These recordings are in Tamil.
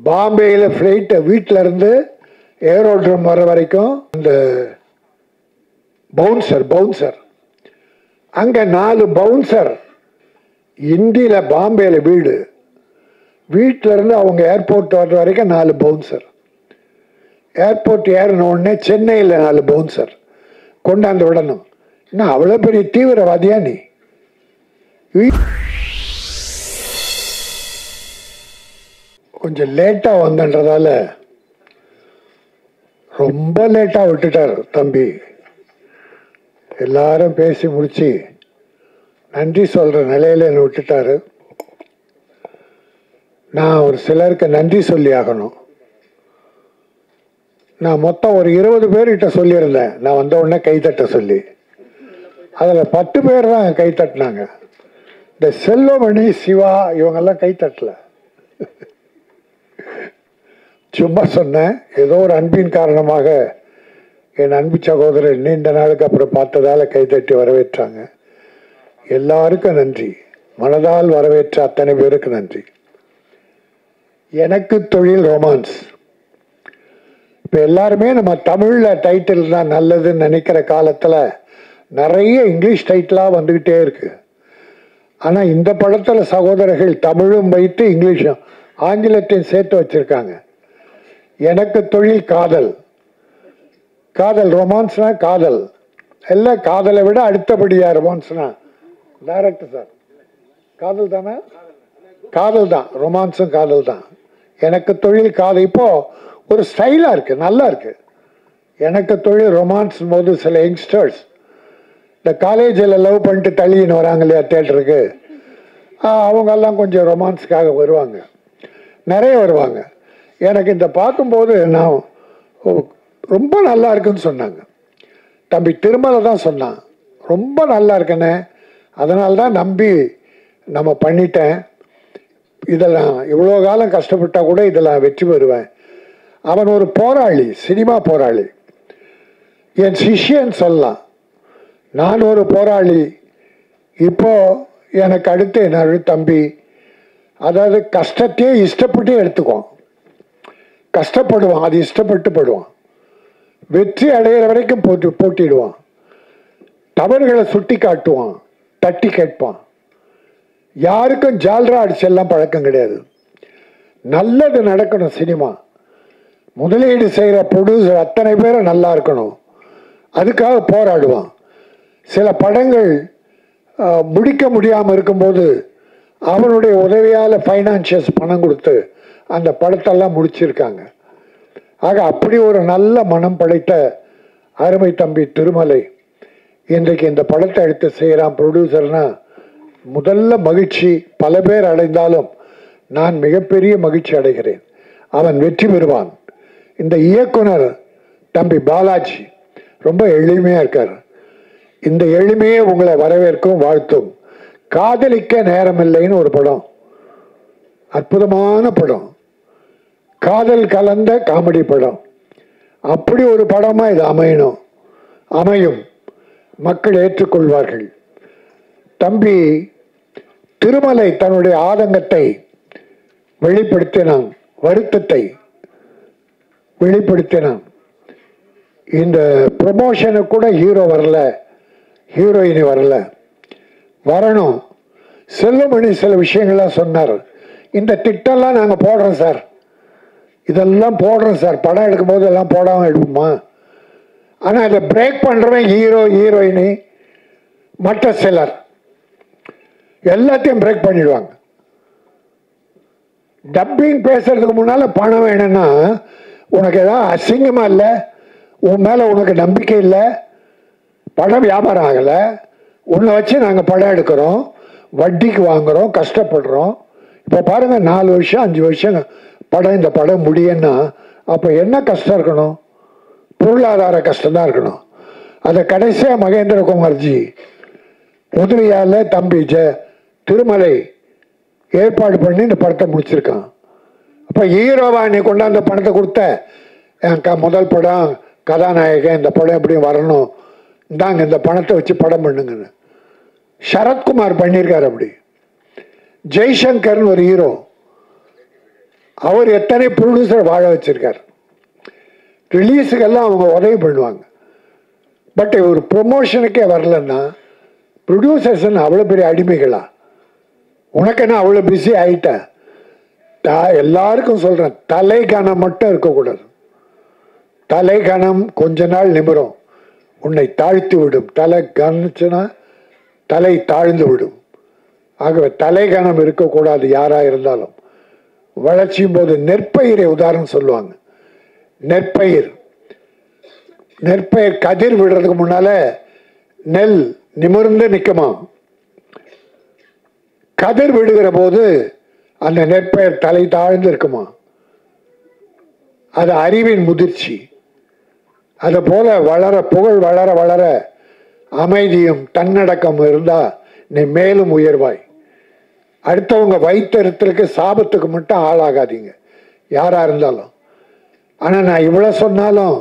பாம்பேயில் ஃப்ளைட்டு வீட்டில் இருந்து ஏரோட்ரம் வர வரைக்கும் இந்த பவுன்சர் அங்கே 4 பவுன்சர் இந்தியில் பாம்பேயில் வீட்டில் இருந்து அவங்க ஏர்போர்ட் வர்ற வரைக்கும் 4 பவுன்சர். ஏர்போர்ட் ஏறின உடனே சென்னையில் 4 பவுன்சர் கொண்டாந்து விடணும். இன்னும் அவ்வளோ பெரிய தீவிரவாதியா நீ? கொஞ்சம் லேட்டாக வந்தன்றதால ரொம்ப லேட்டாக விட்டுட்டார் தம்பி. எல்லாரும் பேசி முடிச்சு நன்றி சொல்கிற நிலையில் என்னை விட்டுட்டாரு. நான் ஒரு சிலருக்கு நன்றி சொல்லி ஆகணும். நான் மொத்தம் ஒரு 20 பேர்கிட்ட சொல்லியிருந்தேன். நான் வந்த உடனே கைத்தட்ட சொல்லி அதில் 10 பேர் தான் கைத்தட்டினாங்க. இந்த செல்வமணி, சிவா இவங்கெல்லாம் கைத்தட்டல. சும்மா சொன்னேன். ஏதோ ஒரு அன்பின் காரணமாக என் அன்பு சகோதரர் நீண்ட நாளுக்கு அப்புறம் பார்த்ததால கைத்தட்டி வரவேற்றாங்க. எல்லாருக்கும் நன்றி. மனதால் வரவேற்ற அத்தனை பேருக்கு நன்றி. எனக்கு தொழில் ரொமான்ஸ். இப்போ எல்லாருமே நம்ம தமிழில் டைட்டில் தான் நல்லதுன்னு நினைக்கிற காலத்தில் நிறைய இங்கிலீஷ் டைட்டிலாக வந்துக்கிட்டே இருக்கு. ஆனால் இந்த படத்தில் சகோதரர்கள் தமிழும் வைத்து இங்கிலீஷும் ஆங்கிலத்தையும் சேர்த்து வச்சுருக்காங்க. எனக்கு தொழில் காதல். ரொமான்ஸ்னா காதல் எல்லாம். காதலை விட அடுத்தபடியா ரொமான்ஸ்னா டைரக்டர் சார் காதல் தானே? காதல் தான். ரொமான்ஸும் காதல் தான். எனக்கு தொழில் காதல் இப்போ ஒரு ஸ்டைலாக இருக்குது, நல்லா இருக்கு. எனக்கு தொழில் ரொமான்ஸ் போது சில யங்ஸ்டர்ஸ் இந்த காலேஜில் லவ் பண்ணிட்டு தள்ளின்னு வராங்க இல்லையா தேட்டருக்கு, அவங்கெல்லாம் கொஞ்சம் ரொமான்ஸுக்காக வருவாங்க, நிறைய வருவாங்க. எனக்கு இந்த பார்க்கும்போது நான் ரொம்ப நல்லா இருக்குன்னு சொன்னாங்க. தம்பி திருமலை தான் சொன்னான், ரொம்ப நல்லா இருக்குன்னு. அதனால தான் நம்பி நம்ம பண்ணிட்டேன். இதெல்லாம் இவ்வளோ காலம் கஷ்டப்பட்டால் கூட இதெல்லாம் வெற்றி பெறுவேன். அவன் ஒரு போராளி, சினிமா போராளி. என் சிஷ்யன் சொல்லலாம், நான் ஒரு போராளி. இப்போ எனக்கு அடுத்து என்னோட தம்பி, அதாவது கஷ்டத்தையே இஷ்டப்பட்டு எடுத்துக்குவான். கஷ்டப்படுவான், அது இஷ்டப்பட்டு படுவான். வெற்றி அடைகிற வரைக்கும் போட்டிடுவான். தவறுகளை சுட்டி காட்டுவான், தட்டி கேட்பான். யாருக்கும் ஜால்ரா அடிச்செல்லாம் பழக்கம் கிடையாது. நல்லது நடக்கணும். சினிமா முதலீடு செய்கிற ப்ரொடியூசர் அத்தனை பேரும் நல்லா இருக்கணும், அதுக்காக போராடுவான். சில படங்கள் முடிக்க முடியாமல் இருக்கும்போது அவனுடைய உதவியால் ஃபைனான்சியர்ஸ் பணம் கொடுத்து அந்த படத்தெல்லாம் முடிச்சிருக்காங்க. ஆக அப்படி ஒரு நல்ல மனம் படைத்த அருமை தம்பி திருமலை இன்றைக்கு இந்த படத்தை எடுத்து செய்கிறான் ப்ரொடியூசர்னா முதல்ல மகிழ்ச்சி. பல பேர் அடைந்தாலும் நான் மிகப்பெரிய மகிழ்ச்சி அடைகிறேன். அவன் வெற்றி பெறுவான். இந்த இயக்குனர் தம்பி பாலாஜி ரொம்ப எளிமையாக இருக்கார். இந்த எளிமையே உங்களை வரவேற்கும், வாழ்த்தும். காதலிக்க நேரமில்லைன்னு ஒரு படம், அற்புதமான படம், காதல் கலந்த காமெடி படம். அப்படி ஒரு படமாக இது அமையும். மக்கள் ஏற்றுக்கொள்வார்கள். தம்பி திருமலை தன்னுடைய ஆதங்கத்தை வெளிப்படுத்தினான், வருத்தத்தை வெளிப்படுத்தினான். இந்த ப்ரமோஷனுக்கு கூட ஹீரோ வரல, ஹீரோயினி வரல, வரணும். செல்வமணி சில விஷயங்கள்லாம் சொன்னார். இந்த திட்டம்லாம் நாங்கள் போடுறோம் சார், இதெல்லாம் போடுறோம் சார், படம் எடுக்கும்போது எல்லாம் போடாமல் எடுப்போமா? ஆனால் இதை பிரேக் பண்ணுறவன் ஹீரோ, ஹீரோயினி, மற்ற சிலர் எல்லாத்தையும் பிரேக் பண்ணிடுவாங்க. டப்பிங் பேசுறதுக்கு முன்னால் பணம் வேணும்னா உனக்கு ஏதாவது அசிங்கமாக இல்லை, உன் மேலே உனக்கு நம்பிக்கை இல்லை, படம் வியாபாரம் ஆகலை, உன்னை வச்சு நாங்கள் படம் எடுக்கிறோம், வட்டிக்கு வாங்குகிறோம், கஷ்டப்படுறோம். இப்போ பாருங்கள் 4 வருஷம் 5 வருஷம் படம், இந்த படம் முடியும்னா அப்போ என்ன கஷ்டம் இருக்கணும்? பொருளாதார கஷ்டம்தான் இருக்கணும். அதை கடைசியாக மகேந்திர குமார்ஜி உதவியால் தம்பி திருமலை ஏற்பாடு பண்ணி இந்த படத்தை முடிச்சிருக்கான். அப்போ ஹீரோவா நீ கொண்டாந்த பணத்தை கொடுத்த, என் முதல் படம் கதாநாயகன், இந்த படம் எப்படியும் வரணும், இந்தாங்க இந்த பணத்தை வச்சு படம் பண்ணுங்கன்னு சரத்குமார் பண்ணியிருக்கார். அப்படி ஜெய்சங்கர்னு ஒரு ஹீரோ, அவர் எத்தனை ப்ரொடியூசர் வாழ வச்சிருக்கார். ரிலீஸுக்கெல்லாம் அவங்க உதவி பண்ணுவாங்க. பட் ஒரு ப்ரொமோஷனுக்கே வரலன்னா ப்ரொடியூசர்ஸ் அவ்வளோ பெரிய அடிமைகளா? உனக்கு என்ன அவ்வளோ பிஸி ஆகிட்ட? எல்லாருக்கும் சொல்கிறேன், தலை கணம் மட்டும் இருக்கக்கூடாது. தலை கணம் கொஞ்ச நாள் நிமிரும், உன்னை தாழ்த்தி விடும். தலை கணிச்சுன்னா தலை தாழ்ந்து விடும். ஆகவே தலை கணம் இருக்கக்கூடாது யாராக இருந்தாலும். வளர்ச்சியும் போது நெற்பயிரை உதாரணம் சொல்லுவாங்க. நெற்பயிர் கதிர் விடுறதுக்கு முன்னால நெல் நிமிர்ந்து நிற்குமா? கதிர் விடுகிற போது அந்த நெற்பயிர் தலை தாழ்ந்து இருக்குமா? அது அறிவின் முதிர்ச்சி. அது போல வளர புகழ் வளர வளர அமைதியும் தன்னடக்கம் இருந்தா நீ மேலும் உயர்வாய். அடுத்தவங்க வைத்தறித்தலுக்கு சாபத்துக்கு மட்டும் ஆளாகாதீங்க யாரா இருந்தாலும். ஆனால் நான் இவ்வளோ சொன்னாலும்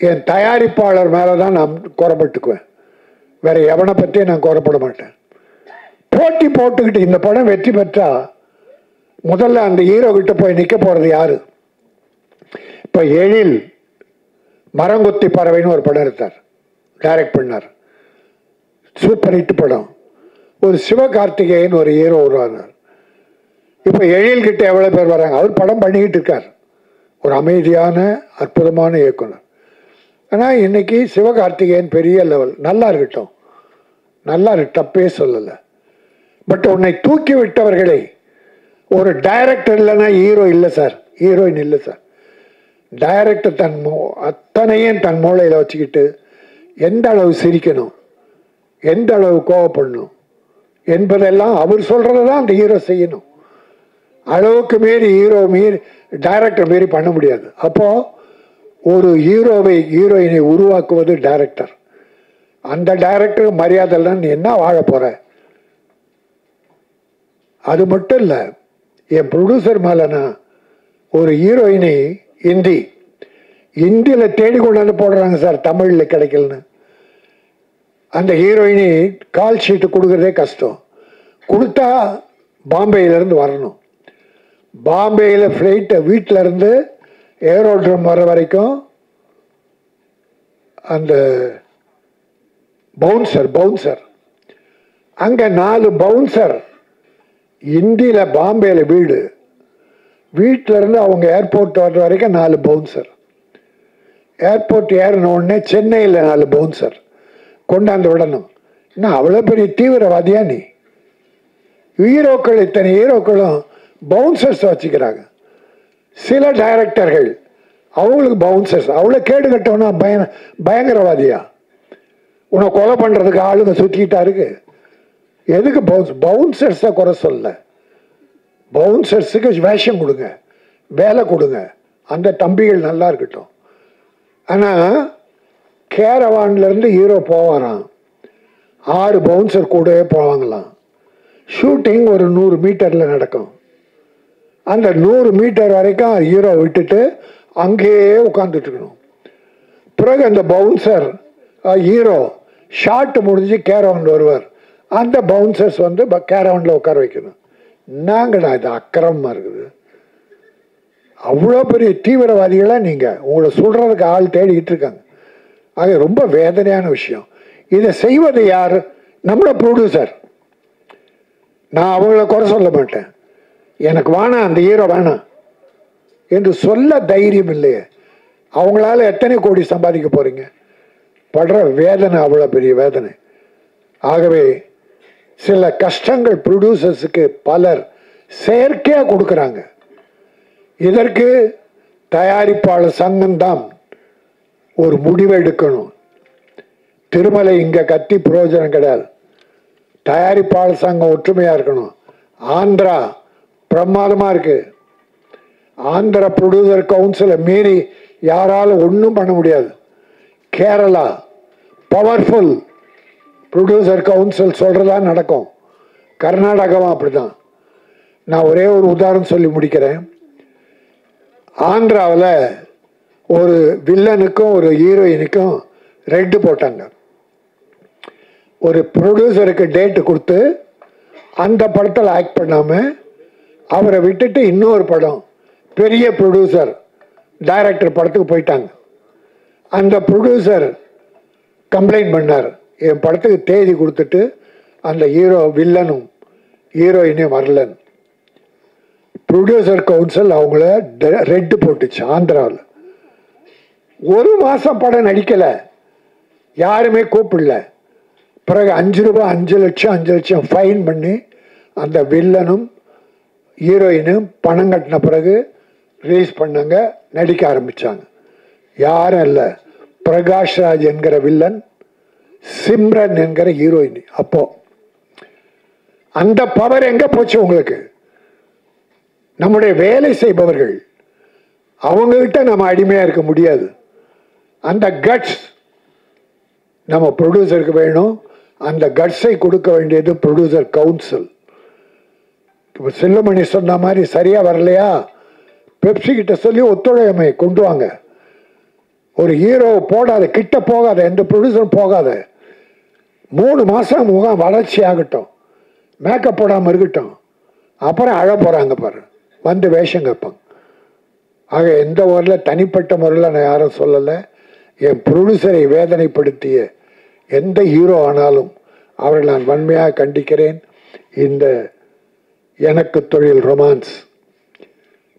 என் தயாரிப்பாளர் மேலே தான் நான் குறைப்பட்டுக்குவேன். வேற எவனை பற்றியும் நான் குறைப்பட மாட்டேன். போட்டி போட்டுக்கிட்டு இந்த படம் வெற்றி பெற்றா முதல்ல அந்த ஹீரோ கிட்ட போய் நிற்க போகிறது யாரு? இப்போ எழில் மரங்கொத்தி பறவைன்னு ஒரு படம் எடுத்தார், டைரக்ட் பண்ணார். சூப்பர் ஹிட் படம். ஒரு சிவகார்த்திகேயன் ஒரு ஹீரோ உருவானார். இப்போ எழில்கிட்ட எவ்வளோ பேர் வராங்க. அவர் படம் பண்ணிக்கிட்டு இருக்கார். ஒரு அமைதியான அற்புதமான இயக்குனர். ஆனால் இன்னைக்கு சிவகார்த்திகேயன் பெரிய லெவல். நல்லா இருக்கட்டும், நல்லா தப்பே சொல்லலை. பட் உன்னை தூக்கி விட்டவர்களை ஒரு டைரக்டர் இல்லைன்னா ஹீரோ இல்லை சார், ஹீரோயின் இல்லை சார். டைரக்டர் அத்தனையும் தன் மூளையில் வச்சுக்கிட்டு எந்த அளவு சிரிக்கணும், எந்த அளவு கோவப்படணும் என்பதெல்லாம் அவர் சொல்றதான் அந்த ஹீரோ செய்யணும். அளவுக்கு மீறி டைரக்டர் மீறி பண்ண முடியாது. அப்போ ஒரு ஹீரோயினை உருவாக்குவது டைரக்டர். அந்த டைரக்டருக்கு மரியாதை இல்லைன்னு நீ என்ன வாழ போற? அது மட்டும் இல்லை, என் ப்ரொடியூசர் மேலனா ஒரு ஹீரோயினை இந்தியில் தேடி கொண்டாந்து போடுறாங்க சார், தமிழில் கிடைக்கலன்னு. அந்த ஹீரோயினி கால் ஷீட்டு கொடுக்குறதே கஷ்டம். கொடுத்தா பாம்பேயிலேருந்து வரணும். பாம்பேயில் ஃப்ளைட்டை வீட்டில் இருந்து ஏரோட்ரம் வர வரைக்கும் அந்த பவுன்சர் அங்கே 4 பவுன்சர். இந்தியில் பாம்பேயில் வீட்டில் இருந்து அவங்க ஏர்போர்ட் வர்ற வரைக்கும் 4 பவுன்சர். ஏர்போர்ட் ஏறின உடனே சென்னையில் 4 பவுன்சர் கொண்டாந்து விடணும். இன்னும் அவ்வளோ பெரிய தீவிரவாதியா நீ? இத்தனை ஹீரோக்களும் பவுன்சர்ஸ் வச்சுக்கிறாங்க. சில டைரக்டர்கள் அவங்களுக்கு பவுன்சர்ஸ். அவ்வளோ கேடு கட்டவனா பயங்கரவாதியா? உன்னை கொலை பண்ணுறதுக்கு ஆளுங்க சுற்றிக்கிட்டா இருக்கு. எதுக்கு பவுன்சர்ஸை குறை சொல்ல? பவுன்சர்ஸுக்கு வேஷம் கொடுங்க, வேலை கொடுங்க, அந்த தம்பிகள் நல்லா இருக்கட்டும். ஆனால் கேரவான்லேருந்து ஹீரோ போவாராம், 6 பவுன்சர் கூடவே போவாங்களாம். ஷூட்டிங் ஒரு 100 மீட்டரில் நடக்கும். அந்த 100 மீட்டர் வரைக்கும் ஹீரோ விட்டுட்டு அங்கேயே உட்காந்துட்டு இருக்கணும். பிறகு அந்த பவுன்சர் ஹீரோ ஷார்ட் முடிஞ்சு கேரவன் வருவார். அந்த பவுன்சர்ஸ் வந்து கேரவனில் உட்கார வைக்கணும். நாங்கடா இது அக்கிரமமாக இருக்குது. அவ்வளோ பெரிய தீவிரவாதிகளாக நீங்கள் உங்களை சொல்கிறதுக்கு ஆள் தேடிக்கிட்டு இருக்காங்க. ஆக ரொம்ப வேதனையான விஷயம். இதை செய்வது யார்? நம்மளோட ப்ரொடியூசர். நான் அவங்கள குறை சொல்ல மாட்டேன். எனக்கு வேணாம், அந்த ஹீரோ வேணாம் என்று சொல்ல தைரியம் இல்லையே. அவங்களால எத்தனை கோடி சம்பாதிக்க போறீங்க? படுற வேதனை அவ்வளோ பெரிய வேதனை. ஆகவே சில கஷ்டங்கள் ப்ரொடியூசர்ஸுக்கு பலர் செயற்கையாக கொடுக்குறாங்க. இதற்கு தயாரிப்பாளர் சங்கம்தான் ஒரு முடிவு எடுக்கணும். திருமலை இங்கே கத்தி பிரயோஜனம் கிடையாது. தயாரிப்பாளர் சங்கம் ஒற்றுமையாக இருக்கணும். ஆந்திரா பிரமாதமாக இருக்கு. ஆந்திரா ப்ரொடியூசர் கவுன்சிலை மீறி யாராலும் ஒன்றும் பண்ண முடியாது. கேரளா பவர்ஃபுல் ப்ரொடியூசர் கவுன்சில் சொல்கிறதா நடக்கும். கர்நாடகாவும் அப்படிதான். நான் ஒரே ஒரு உதாரணம் சொல்லி முடிக்கிறேன். ஆந்திராவில் ஒரு வில்லனுக்கும் ஒரு ஹீரோயினுக்கும் ரெட்டு போட்டாங்க. ஒரு ப்ரொடியூசருக்கு டேட்டு கொடுத்து அந்த படத்தில் ஆக்ட் பண்ணாமல் அவரை விட்டுட்டு இன்னொரு படம், பெரிய ப்ரொடியூசர் டைரக்டர் படத்துக்கு போயிட்டாங்க. அந்த ப்ரொடியூசர் கம்ப்ளைண்ட் பண்ணார், என் படத்துக்கு தேதி கொடுத்துட்டு அந்த ஹீரோ வில்லனும் ஹீரோயினே வரலன்னு. ப்ரொடியூசர் கவுன்சில் அவங்கள ரெட்டு போட்டுச்சு ஆந்திராவில். ஒரு மாதம் படம் நடிக்கலை, யாருமே கூப்பிடல. பிறகு 5 ரூபா 5 லட்சம் ஃபைன் பண்ணி அந்த வில்லனும் ஹீரோயினும் பணம் கட்டின பிறகு ரிலீஸ் பண்ணாங்க, நடிக்க ஆரம்பித்தாங்க. யாரும் இல்லை, பிரகாஷ் ராஜ் என்கிற வில்லன், சிம்ரன் என்கிற ஹீரோயின். அப்போ அந்த பவர் எங்கே போச்சு உங்களுக்கு? நம்முடைய வேலை செய்பவர்கள் அவங்ககிட்ட நம்ம அடிமையாக இருக்க முடியாது. அந்த கட்ஸ் நம்ம ப்ரொடியூசருக்கு வேணும். அந்த கட்ஸை கொடுக்க வேண்டியது ப்ரொடியூசர் கவுன்சில். இப்போ செல்லுமணி சொன்ன மாதிரி சரியாக வரலையா, பெப்சி கிட்ட சொல்லி ஒத்துழைமை கொண்டு வாங்க. ஒரு ஹீரோ போடாத, கிட்ட போகாத, எந்த ப்ரொடியூசரும் போகாத. 3 மாதம் முகம் வளர்ச்சி ஆகட்டும், மேக்கப் போடாமல் இருக்கட்டும், அப்புறம் அழ போகிறாங்க பாரு, வந்து வேஷம் கேட்பாங்க. ஆக எந்த ஊரில் தனிப்பட்ட முறையில் நான் யாரும் சொல்லலை. என் ப்ரொடியூசரை வேதனைப்படுத்திய எந்த ஹீரோ ஆனாலும் அவரை நான் வன்மையாக கண்டிக்கிறேன். இந்த எனக்கு தொழில் ரொமான்ஸ்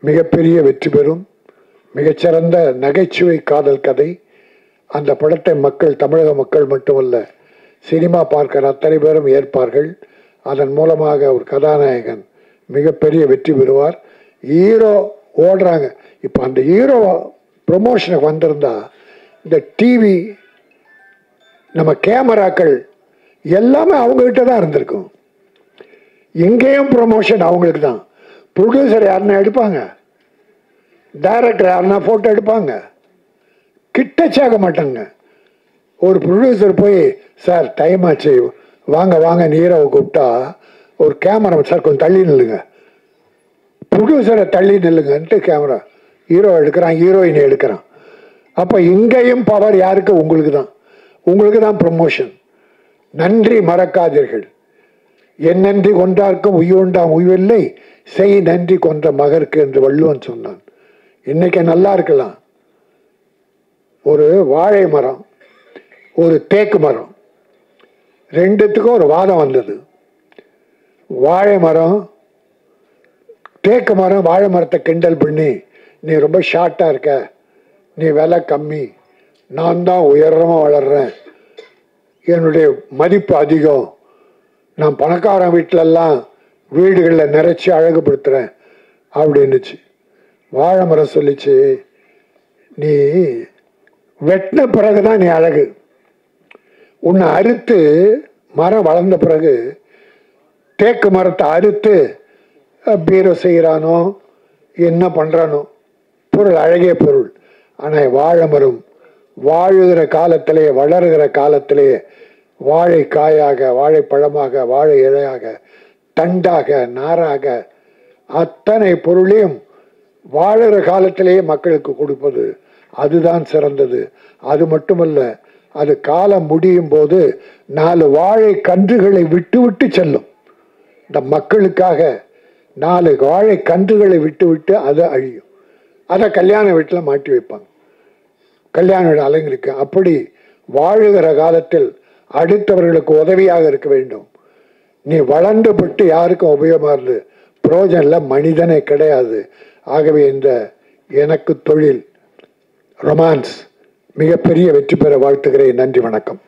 மிகப்பெரிய வெற்றி பெறும். மிகச்சிறந்த நகைச்சுவை காதல் கதை. அந்த படத்தை மக்கள், தமிழக மக்கள் மட்டுமல்ல, சினிமா பார்க்கிற அத்தனை பேரும் ஏற்பார்கள். அதன் மூலமாக ஒரு கதாநாயகன் மிகப்பெரிய வெற்றி பெறுவார். ஹீரோ ஓடுறாங்க. இப்போ அந்த ஹீரோ ப்ரொமோஷனுக்கு வந்திருந்தா இந்த டிவி, நம்ம கேமராக்கள் எல்லாமே அவங்ககிட்ட தான் இருந்திருக்கும். இங்கேயும் ப்ரொமோஷன் அவங்களுக்கு தான். ப்ரொடியூசர் யாருன்னா எடுப்பாங்க, டைரக்டர் யாருன்னா ஃபோட்டோ எடுப்பாங்க, கிட்டச்சாக மாட்டாங்க. ஒரு ப்ரொடியூசர் போய், சார் டைம் ஆச்சு வாங்க வாங்க ஹீரோவை கூப்பிட்டா, ஒரு கேமரா, சார் கொஞ்சம் தள்ளி நில்லுங்க, ப்ரொடியூசரை தள்ளி நில்லுங்கன்ட்டு கேமரா ஹீரோ எடுக்கிறான், ஹீரோயினை எடுக்கிறான். அப்போ இங்கேயும் பவர் யாருக்கு? உங்களுக்கு தான். உங்களுக்கு தான் ப்ரமோஷன். நன்றி மறக்காதீர்கள். என் நன்றி கொன்றார்க்கும் உய்யுண்டாம் உய்வில்லை, செய் நன்றி கொன்ற மகருக்கு என்று வள்ளுவன் சொன்னான். இன்னைக்கு நல்லா இருக்கலாம். ஒரு வாழை மரம், ஒரு தேக்கு மரம், ரெண்டுத்துக்கும் ஒரு வாதம் வந்தது. வாழை மரம், தேக்கு மரம் வாழை மரத்தை கிண்டல் பண்ணி, நீ ரொம்ப ஷார்ட்டாக இருக்க, நீ விலை கம்மி, நான் தான் உயரமாக வளர்றேன், என்னுடைய மதிப்பு அதிகம், நான் பணக்காரன் வீட்டிலெல்லாம் வீடுகளில் நிறைச்சி அழகுபடுத்துகிறேன் அப்படின்னுச்சு. வாழை மரம் சொல்லிச்சு, நீ வெட்டின பிறகு தான் நீ அழகு. உன்னை அறுத்து மரம் வளர்ந்த பிறகு தேக்கு மரத்தை அறுத்து பீரோ செய்கிறானோ என்ன பண்ணுறானோ, பொருள் அழகிய பொருள். ஆனால் வாழை மரம் வாழுகிற காலத்திலே, வளருகிற காலத்திலே வாழை காயாக, வாழைப்பழமாக, வாழை இலையாக, தண்டாக, நாராக, அத்தனை பொருளையும் வாழுகிற காலத்திலேயே மக்களுக்கு கொடுப்பது அதுதான் சிறந்தது. அது மட்டுமல்ல, அது காலம் முடியும் போது 4 வாழை கன்றுகளை விட்டு விட்டு செல்லும். இந்த மக்களுக்காக 4 வாழை கன்றுகளை விட்டு விட்டு அது அழியும். அதை கல்யாண வீட்டில் மாட்டி வைப்பாங்க, கல்யாண வீடு அலங்கரிக்க. அப்படி வாழுகிற காலத்தில் அடுத்தவர்களுக்கு உதவியாக இருக்க வேண்டும். நீ வளர்ந்து பட்டு யாருக்கும் உபயோகமாக இருந்து புரோஜனம் இல்லை, மனிதனே கிடையாது. ஆகவே இந்த எனக்கு தொழில் ரொமான்ஸ் மிகப்பெரிய வெற்றி பெற வாழ்த்துகிறேன். நன்றி, வணக்கம்.